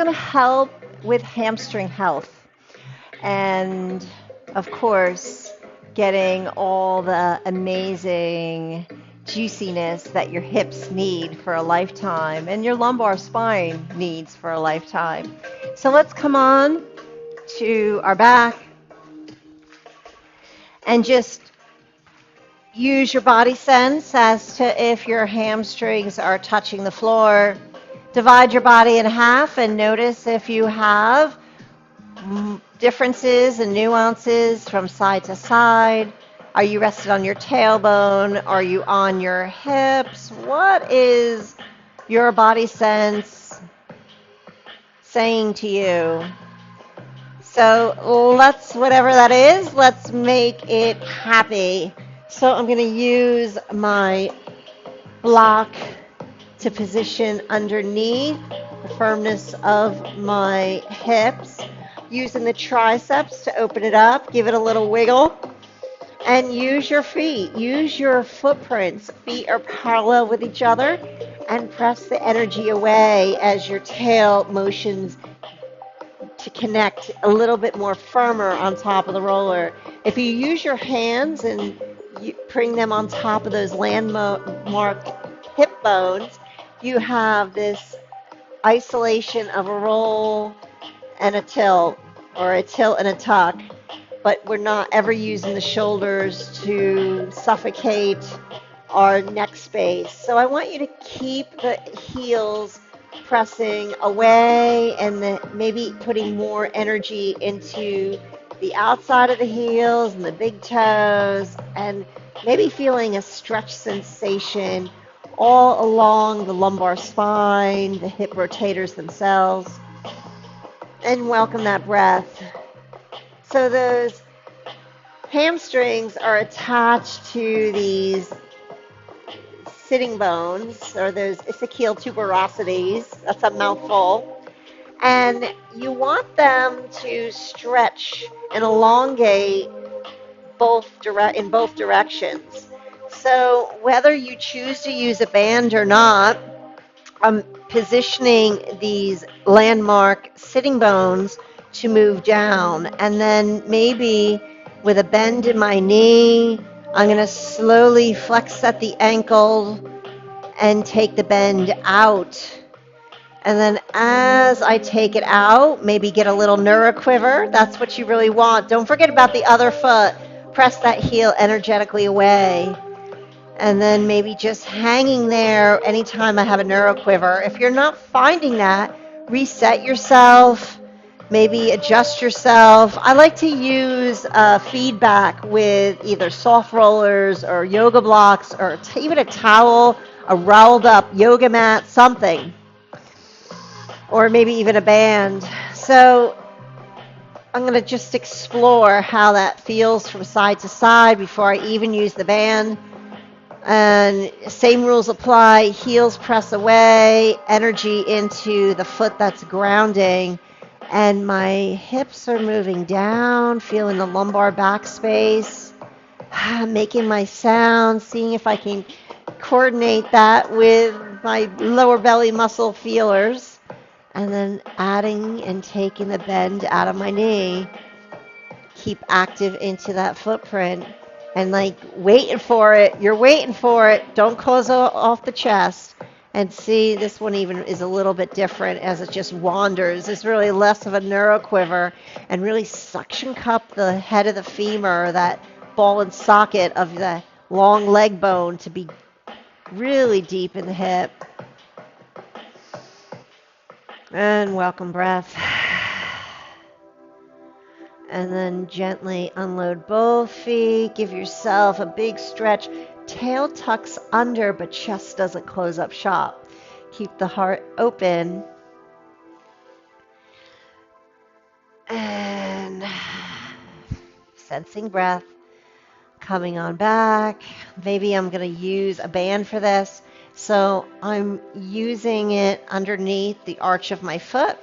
Going to help with hamstring health and, of course, getting all the amazing juiciness that your hips need for a lifetime and your lumbar spine needs for a lifetime. So let's come on to our back and just use your body sense as to if your hamstrings are touching the floor. Divide your body in half and notice if you have differences and nuances from side to side. Are you rested on your tailbone? Are you on your hips? What is your body sense saying to you? So whatever that is, let's make it happy. So I'm going to use my block to position underneath the firmness of my hips, using the triceps to open it up, give it a little wiggle, and use your feet. Use your footprints. Feet are parallel with each other, and press the energy away as your tail motions to connect a little bit more firmer on top of the roller. If you use your hands and you bring them on top of those landmark hip bones, you have this isolation of a roll and a tilt, or a tilt and a tuck, but we're not ever using the shoulders to suffocate our neck space. So I want you to keep the heels pressing away and maybe putting more energy into the outside of the heels and the big toes, and maybe feeling a stretch sensation all along the lumbar spine, the hip rotators themselves, and welcome that breath. So those hamstrings are attached to these sitting bones, or those ischial tuberosities. That's a mouthful. And you want them to stretch and elongate in both directions. So whether you choose to use a band or not, I'm positioning these landmark sitting bones to move down, and then maybe with a bend in my knee, I'm going to slowly flex at the ankle and take the bend out. And then as I take it out, maybe get a little neuroquiver. That's what you really want. Don't forget about the other foot. Press that heel energetically away. And then maybe just hanging there anytime I have a neuroquiver. If you're not finding that, reset yourself, maybe adjust yourself. I like to use feedback with either soft rollers or yoga blocks, or even a towel, a rolled up yoga mat, something, or maybe even a band. So I'm going to just explore how that feels from side to side before I even use the band. And same rules apply. Heels press away, energy into the foot that's grounding, and my hips are moving down, feeling the lumbar back space, making my sound, seeing if I can coordinate that with my lower belly muscle feelers, and then adding and taking the bend out of my knee. Keep active into that footprint. And waiting for it. You're waiting for it. Don't close off the chest. And see, this one even is a little bit different as it just wanders. It's really less of a neuroquiver, and really suction cup the head of the femur, that ball and socket of the long leg bone, to be really deep in the hip. And welcome breath. And then gently unload both feet. Give yourself a big stretch. Tail tucks under, but chest doesn't close up shop. Keep the heart open. And sensing breath. Coming on back. Maybe I'm going to use a band for this. So I'm using it underneath the arch of my foot.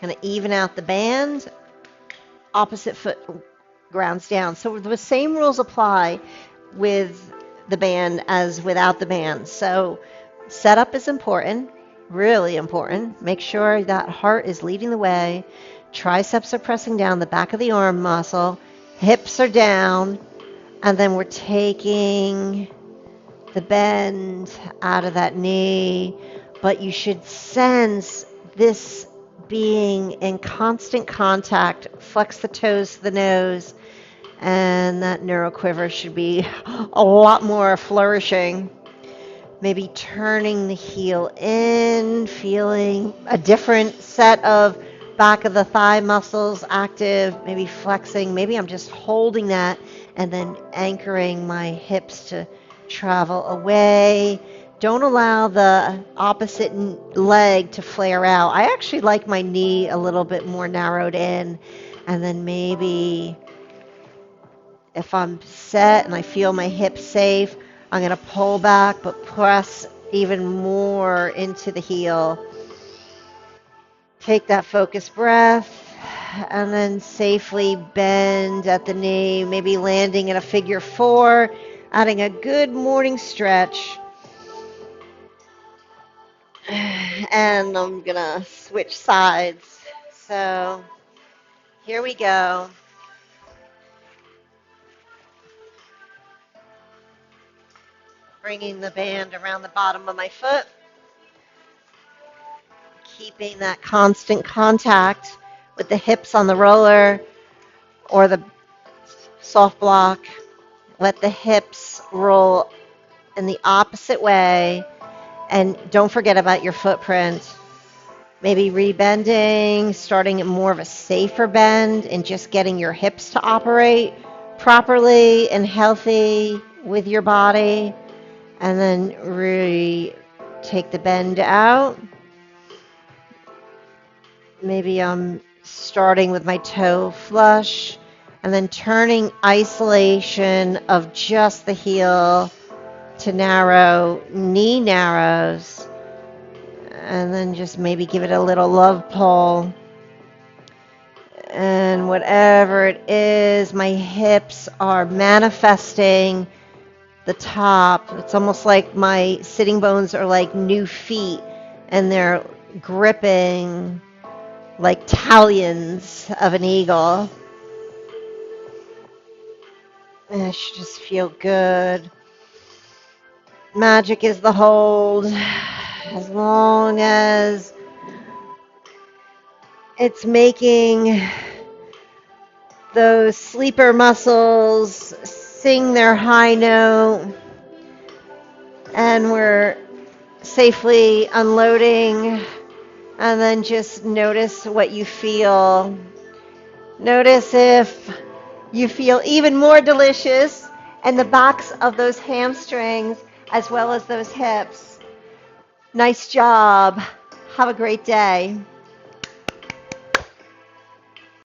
I'm going to even out the band. Opposite foot grounds down. So the same rules apply with the band as without the band. So setup is important. Really important. Make sure that heart is leading the way. Triceps are pressing down the back of the arm muscle. Hips are down. And then we're taking the bend out of that knee. But you should sense this being in constant contact. Flex the toes to the nose. And that neuroquiver should be a lot more flourishing. Maybe turning the heel in, feeling a different set of back of the thigh muscles active, maybe flexing. Maybe I'm just holding that and then anchoring my hips to travel away. Don't allow the opposite leg to flare out. I actually like my knee a little bit more narrowed in. And then maybe if I'm set and I feel my hips safe, I'm going to pull back but press even more into the heel. Take that focused breath and then safely bend at the knee, maybe landing in a figure four, adding a good morning stretch. And I'm going to switch sides. So here we go. Bringing the band around the bottom of my foot. Keeping that constant contact with the hips on the roller or the soft block. Let the hips roll in the opposite way. And don't forget about your footprint. Maybe rebending, starting at more of a safer bend, and just getting your hips to operate properly and healthy with your body. And then really take the bend out. Maybe I'm starting with my toe flush and then turning isolation of just the heel to narrow knee narrows. And then just maybe give it a little love pull. And whatever it is, my hips are manifesting the top. It's almost like my sitting bones are like new feet and they're gripping like talons of an eagle. And I should just feel good. Magic is the hold. As long as it's making those sleeper muscles sing their high note and we're safely unloading, and then just notice what you feel. Notice if you feel even more delicious in the backs of those hamstrings as well as those hips. Nice job. Have a great day.